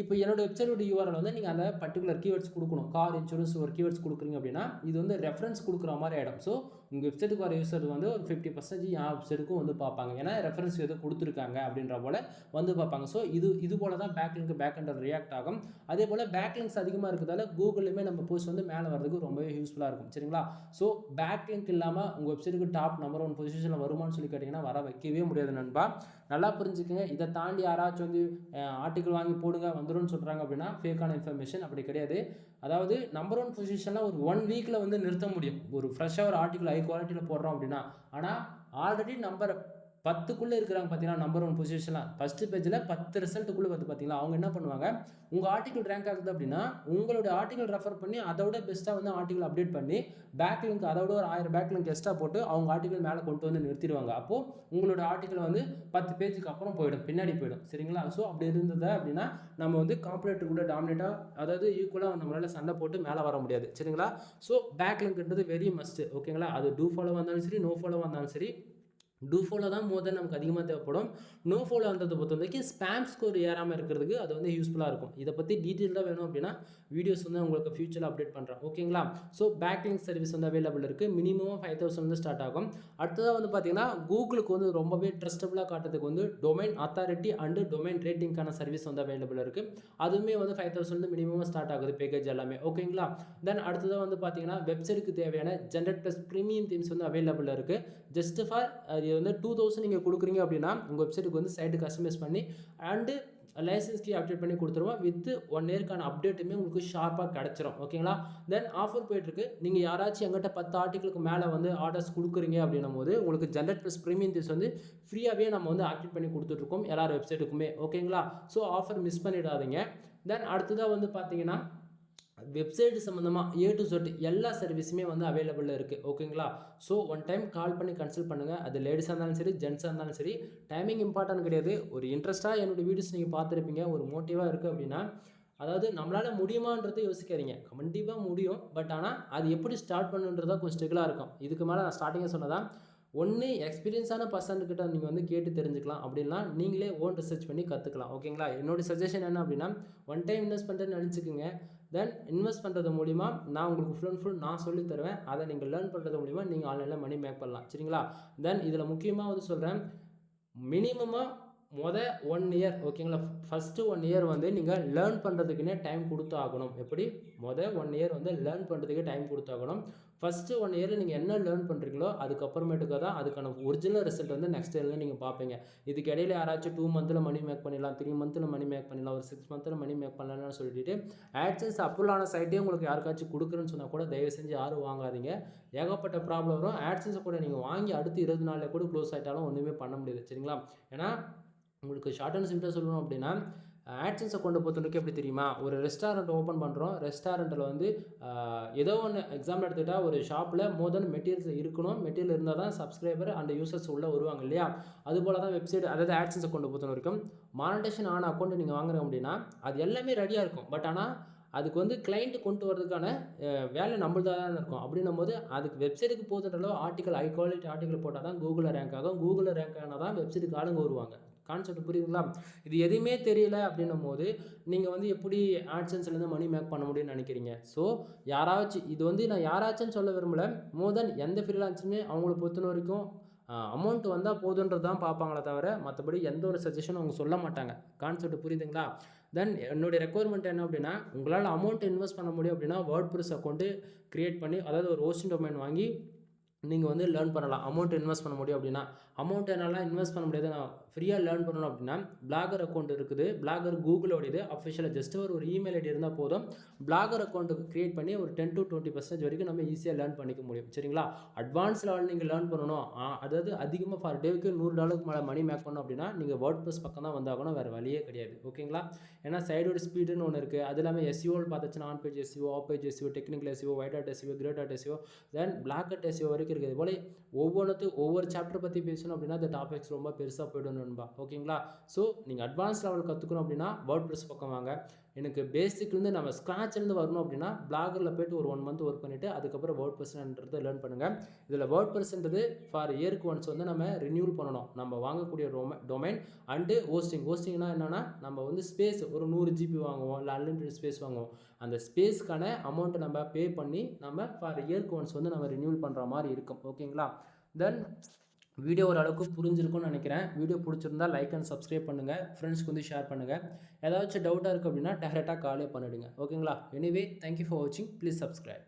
இப்போ என்னோட வெப்சைட்டோட யூஆர்எல் வந்து நீங்கள் அந்த பர்டிகுலர் கீவேர்ட்ஸ் கொடுக்கணும். கார் இன்சூரன்ஸ் ஒரு கீவேர்ட்ஸ் கொடுக்குறீங்க அப்படின்னா இது வந்து ரெஃபரன்ஸ் கொடுக்குற மாதிரி ஆகிடும். ஸோ உங்கள் வெப்சைட்டுக்கு வர யூசர் வந்து ஒரு 50% என் வெப்சைட்டுக்கும் வந்து பார்ப்பாங்க, ஏன்னா ரெஃபரன்ஸ் எதுவும் கொடுத்துருக்காங்க அப்படின்ற போல் வந்து பார்ப்பாங்க. ஸோ இது போல் தான் பேக்லிங்க் பேக்எண்டில் ரியாக்ட் ஆகும். அதே போல் பேக்லிங்க்ஸ் அதிகமாக இருக்கிறதால கூகுள்லையுமே நம்ம போஸ்ட் வந்து மேலே வரதுக்கு ரொம்பவே யூஸ்ஃபுல்லாக இருக்கும். சரிங்களா? ஸோ பேக்லிங்க் இல்லாமல் உங்கள் வெப்சைட்டுக்கு டாப் நம்பர் 1 பொசிஷனில் வருமானு சொல்லி கேட்டிங்கன்னா வர வைக்கவே முடியாது நண்பா. நல்லா புரிஞ்சுக்கங்க. இதை தாண்டி யாராச்சும் வந்து ஆர்டிக்கல் வாங்கி போடுங்க வந்துடும் சொல்கிறாங்க அப்படின்னா ஃபேக்கான இன்ஃபர்மேஷன். அப்படி கிடையாது. அதாவது நம்பர் 1 பொசிஷனில் ஒரு 1 வீக்கில் வந்து நிறுத்த முடியும். ஒரு ஃப்ரெஷ்ஷாக ஒரு ஆர்டிக்கல் ஹை குவாலிட்டியில் போடுறோம் அப்படின்னா. ஆனால் ஆல்ரெடி நம்பர் 10க்குள்ளே இருக்கிறாங்க பார்த்தீங்கன்னா நம்பர் 1 பொசிஷன்லாம் ஃபஸ்ட்டு பேஜில் 10 ரிசல்ட்டுக்குள்ளே வந்து பார்த்தீங்களா அவங்க என்ன பண்ணுவாங்க, உங்கள் ஆர்டிக்கல் ரேங்க் ஆகுது அப்படின்னா உங்களோட ஆர்டிக்கல் ரெஃபர் பண்ணி அதோட பெஸ்ட்டாக வந்து ஆர்டிக்கல் அப்டேட் பண்ணி பேக்லிங்க் அதோட ஒரு 1000 பேக்லிங்க் எக்ஸ்ட்ரா போட்டு அவங்க ஆர்டிக்கல் மேலே கொண்டு வந்து நிறுத்திடுவாங்க. அப்போது உங்களோட ஆர்டிக்கல் வந்து 10 பேஜுக்கு அப்புறம் போயிடும், பின்னாடி போயிடும். சரிங்களா? ஸோ அப்படி இருந்தது அப்படின்னா நம்ம வந்து காம்படிட்டருக்குள்ளே டாமினேட்டாக அதாவது ஈக்குவலாக நம்மளால் சண்டை போட்டு மேலே வர முடியாது. சரிங்களா? ஸோ பேக்லிங்க்ன்றது வெரி மஸ்ட்டு. ஓகேங்களா? அது டூ ஃபாலோவாக இருந்தாலும் சரி, நோ ஃபாலோவாக இருந்தாலும் சரி, டூ ஃபாலோ தான் மோர் தென் நமக்கு அதிகமாக தேவைப்படும். நோ ஃபாலோ வந்ததை பொறுத்த வரைக்கும் ஸ்பேம் ஸ்கோர் ஏறாமல் இருக்கிறதுக்கு அது வந்து யூஸ்ஃபுல்லாக இருக்கும். இதை பற்றி டீட்டெயிலாக வேணும் அப்படின்னா வீடியோஸ் வந்து உங்களுக்கு ஃபியூச்சரில் அப்டேட் பண்ணுறேன். ஓகேங்களா? ஸோ பேக்லிங்க் சர்வீஸ் வந்து அவைலபிள் இருக்குது. மினிமம் 5000 வந்து ஸ்டார்ட் ஆகும். அடுத்ததாக வந்து பார்த்தீங்கன்னா கூகுளுக்கு வந்து ரொம்பவே ட்ரஸ்டபுளாக காட்டுறதுக்கு வந்து டொமைன் அத்தாரிட்டி அண்டு டொமைன் ரேட்டிங்கான சர்வீஸ் வந்து அவைலபிள் இருக்குது. அதுவுமே வந்து 5000 வந்து மினிமமாக ஸ்டார்ட் ஆகுது பேக்கேஜ் எல்லாமே. ஓகேங்களா? தென் அடுத்ததாக வந்து பார்த்தீங்கன்னா வெப்சைட்டுக்கு தேவையான ஜென்ரேட் ப்ளஸ் ப்ரீமியம் தீம்ஸ் வந்து அவைலபிள் இருக்குது. ஜஸ்ட் ஃபார் இது வந்து 2000 நீங்கள் கொடுக்குறீங்க அப்படின்னா உங்கள் வெப்சைட்டுக்கு வந்து சைட்டு கஸ்டமைஸ் பண்ணி அண்டு லைசன்ஸ் கீ அப்டேட் பண்ணி கொடுத்துருவோம். வித் 1 இயர்க்கான அப்டேட்டுமே உங்களுக்கு ஷார்ப்பாக கிடச்சிரும். ஓகேங்களா? தென் ஆஃபர் போயிட்டுருக்கு. நீங்கள் யாராச்சும் எங்கிட்ட 10 ஆர்டிகளுக்கு மேலே வந்து ஆர்டர்ஸ் கொடுக்குறீங்க அப்படின்னும் போது உங்களுக்கு ஜென்ரேட் ப்ளஸ் ப்ரீமியம் தீஸ் வந்து ஃப்ரீயாகவே நம்ம வந்து ஆக்டிவேட் பண்ணி கொடுத்துட்ருக்கோம் எல்லார் வெப்சைட்டுக்குமே. ஓகேங்களா? ஸோ ஆஃபர் மிஸ் பண்ணிடாதீங்க. தென் அடுத்ததாக வந்து பார்த்தீங்கன்னா வெப்சைட் சம்மந்தமாக A to Z எல்லா சர்வீஸுமே வந்து அவைலபிளில் இருக்குது. ஓகேங்களா? ஸோ ஒன் டைம் கால் பண்ணி கன்சல்ட் பண்ணுங்கள். அது லேடிஸாக இருந்தாலும் சரி, ஜென்ஸாக இருந்தாலும் சரி. டைமிங் இம்பார்ட்டன்ட் கிடையாது. ஒரு இன்ட்ரெஸ்ட்டாக என்னோடய வீடியோஸ் நீங்கள் பார்த்துருப்பீங்க. ஒரு மோட்டிவாக இருக்குது அப்படின்னா, அதாவது நம்மளால் முடியுமான்றதை யோசிக்காதீங்க. கண்டிப்பாக முடியும். பட் ஆனால் அது எப்படி ஸ்டார்ட் பண்ணுன்றதா கொஞ்சம் ஸ்ட்ரகிளாக இருக்கும். இதுக்கு மேலே நான் ஸ்டார்டிங்காக சொன்னதான், ஒன்று எக்ஸ்பீரியன்ஸான பர்சன்கிட்ட நீங்கள் வந்து கேட்டு தெரிஞ்சுக்கலாம். அப்படின்னா நீங்களே ஓன் ரிசர்ச் பண்ணி கற்றுக்கலாம். ஓகேங்களா? என்னோடய சஜஷன் என்ன அப்படின்னா, ஒன் டைம் இன்வெஸ்ட் பண்ணுறேன்னு நினச்சிக்கோங்க. தென் இன்வெஸ்ட் பண்ணுறது மூலிமா நான் உங்களுக்கு ஃபுல் அண்ட் ஃபுல் நான் சொல்லி தருவேன். அதை நீங்கள் லேர்ன் பண்ணுறது மூலிமா நீங்கள் ஆன்லைனில் மணி மேக் பண்ணலாம். சரிங்களா? தென் இதில் முக்கியமாக வந்து சொல்கிறேன், மினிமமாக 1 இயர் ஓகேங்களா? ஃபஸ்ட்டு 1 இயர் வந்து நீங்கள் லேர்ன் பண்ணுறதுக்குன்னே டைம் கொடுத்து ஆகணும். எப்படி 1 இயர் வந்து லேர்ன் பண்ணுறதுக்கே டைம் கொடுத்தாகணும். ஃபஸ்ட்டு 1 இயரில் நீங்கள் என்ன லேர்ன் பண்ணுறீங்களோ அதுக்கப்புறமேட்டுக்கு தான் அதுக்கான ஒரிஜினல் ரிசல்ட் வந்து நெக்ஸ்ட் இயரில் நீங்கள் பார்ப்பீங்க. இதுக்கு இடையில யாராச்சும் 2 மந்தில் மணி மேக் பண்ணிடலாம், 3 மந்தில் மணி மேக் பண்ணிடலாம், ஒரு 6 மந்தில் மணி மேக் பண்ணலாம்னு சொல்லிட்டு ஆட்சன்ஸ் அப்ரூவல் ஆன சைட்டே உங்களுக்கு யாருக்காச்சும் கொடுக்குறேன்னு சொன்னால் கூட தயவு செஞ்சு யாரும் வாங்காதீங்க. ஏகப்பட்ட ப்ராப்ளம் வரும். ஆட்சன்ஸை கூட நீங்கள் வாங்கி அடுத்து 20 நாளில் கூட க்ளோஸ் ஆகிட்டாலும் ஒன்றுமே பண்ண முடியாது. சரிங்களா? ஏன்னா உங்களுக்கு ஷார்ட் அண்ட் சிம்பிளாக சொல்லணும் அப்படின்னா, ஆட்சன்ஸை கொண்டு போகிறதுக்கு எப்படி தெரியுமா? ஒரு ரெஸ்டாரண்ட் ஓப்பன் பண்ணுறோம். ரெஸ்டாரண்ட்டில் வந்து ஏதோ ஒன்று எக்ஸாம்பிள் எடுத்துக்கிட்டால் ஒரு ஷாப்பில் மோர் தென் மெட்டீரியல்ஸ் இருக்கணும். மெட்டீரியல் இருந்தால் தான் சப்ஸ்கிரைபர் அண்ட் யூசர்ஸ் உள்ளே வருவாங்க இல்லையா? அதுபோல் தான் வெப்சைட், அதாவது ஆட்சன்ஸை கொண்டு போகிறது வரைக்கும் மானிட்டேஷன் ஆன அக்கௌண்ட் நீங்கள் வாங்குறீங்க அப்படின்னா அது எல்லாமே ரெடியாக இருக்கும். பட் ஆனால் அதுக்கு வந்து கிளைண்ட்டு கொண்டு வரதுக்கான வேலை நம்மள்தாக தான் இருக்கும். அப்படின்னும் போது அதுக்கு வெப்சைட்டுக்கு போதுன்றளவு ஆர்டிக்கல் ஹை குவாலிட்டி ஆர்டிக்கல் போட்டால் தான் கூகுளில் ரேங்க் ஆகும். கூகுளில் ரேங்க் ஆனால் தான் வெப்சைட்டுக்கு ஆளுங்க வருவாங்க. கான்செப்ட் புரியுதுங்களா? இது எதுவுமே தெரியல அப்படின்னும் போது நீங்கள் வந்து எப்படி ஆட்சன்ஸ்லேருந்து மணி மேக் பண்ண முடியும்னு நினைக்கிறீங்க? ஸோ யாராச்சும் இது வந்து நான் யாராச்சும் சொல்ல விரும்பலை. மோர் தென் எந்த ஃப்ரீலான்ஸுமே அவங்கள பொறுத்த வரைக்கும் அமௌண்ட் வந்தால் போதுன்றது தான் பார்ப்பாங்களே தவிர மற்றபடி எந்த ஒரு சஜஷனும் அவங்க சொல்ல மாட்டாங்க. கான்செப்ட் புரியுதுங்களா? தென் என்னுடைய ரெக்குவயர்மெண்ட் என்ன அப்படின்னா, உங்களால் அமௌண்ட் இன்வெஸ்ட் பண்ண முடியும் அப்படின்னா வேர்ட்பிரஸ் அக்கௌண்ட்டு க்ரியேட் பண்ணி, அதாவது ஒரு ஹோஸ்டிங் டொமைன் வாங்கி நீங்கள் வந்து லேர்ன் பண்ணலாம். அமௌண்ட் இன்வெஸ்ட் பண்ண முடியும் அப்படின்னா. அமௌண்ட் என்னால் இன்வெஸ்ட் பண்ண முடியாது, நான் ஃப்ரீயாக லேர்ன் பண்ணணும் அப்படின்னா பிளாகர் அக்கௌண்ட் இருக்குது. பிளாகர் கூகுளோடையது அஃபிஷியலாக ஜஸ்ட் ஒரு இமெயில் ஐடி இருந்தால் போதும். பிளாகர் அக்கௌண்ட் க்ரியேட் பண்ணி ஒரு 10 to 20% வரைக்கும் நம்ம ஈஸியாக லேர்ன் பண்ணிக்க முடியும். சரிங்களா? அட்வான்ஸ் லெவல் நீங்கள் லேர்ன் பண்ணணும், அதாவது அதிகமாக ஃபார் டேவுக்கு $100 மேலே மணி மேக் பண்ணணும் அப்படின்னா நீங்கள் வேர்ட்பிரஸ் பக்கம் தான் வந்தாகணும். வேறு வழியே கிடையாது. ஓகேங்களா? ஏன்னா சைடோட ஸ்பீடுன்னு ஒன்று இருக்குது. அது இல்லாமல் எஸ்இஓன்னு பார்த்துச்சுன்னா on page SEO, off page SEO, technical SEO, white hat SEO, grey hat SEO, then black hat SEO வரைக்கும் இருக்குது. இது போல் ஒவ்வொரு சாப்டர் பற்றி பேசணும் அப்படின்னா அந்த டாபிக்ஸ் ரொம்ப பெருசாக போய்டும் நண்பா. ஓகேங்களா? ஸோ நீங்கள் அட்வான்ஸ் லெவல் கற்றுக்கணும் அப்படின்னா வேர்ட்பிரஸ் பக்கம் வாங்க. எனக்கு பேசிக்லேருந்து நம்ம ஸ்க்ராட்ச்லேருந்து வரணும் அப்படின்னா பிளாகரில் போய்ட்டு ஒரு 1 மந்த் ஒர்க் பண்ணிவிட்டு அதுக்கப்புறம் வேர்ட்பிரஸ்ன்றதை லேர்ன் பண்ணுங்கள். இதில் வேர்ட்பிரஸ்ன்றது ஃபார் இயருக்கு ஒன்ஸ் வந்து நம்ம ரினியூல் பண்ணணும். நம்ம வாங்கக்கூடிய டொமைன் அண்டு ஹோஸ்டிங்னா என்னென்னா, நம்ம வந்து ஸ்பேஸ் ஒரு 100 GB வாங்குவோம், இல்லை அன்லிமிட்டட் ஸ்பேஸ் வாங்குவோம். அந்த ஸ்பேஸ்க்கான அமௌண்ட்டை நம்ம பே பண்ணி நம்ம ஃபார் இயருக்கு ஒன்ஸ் வந்து நம்ம ரினியூல் பண்ணுற மாதிரி இருக்கும். ஓகேங்களா? தென் வீடியோ ஓரளவுக்கு புரிஞ்சிருக்கும்னு நினைக்கிறேன். வீடியோ பிடிச்சிருந்தால் லைக் அண்ட் சப்ஸ்கிரைப் பண்ணுங்கள். ஃப்ரெண்ட்ஸ்க்கு வந்து ஷேர் பண்ணுங்கள். ஏதாச்சும் டவுட்டாக இருக்குது அப்படின்னா டேரெக்டாக காலே பண்ணிவிடுங்க. ஓகேங்களா? எனிவே தேங்க்யூ ஃபார் வாட்சிங். Please subscribe.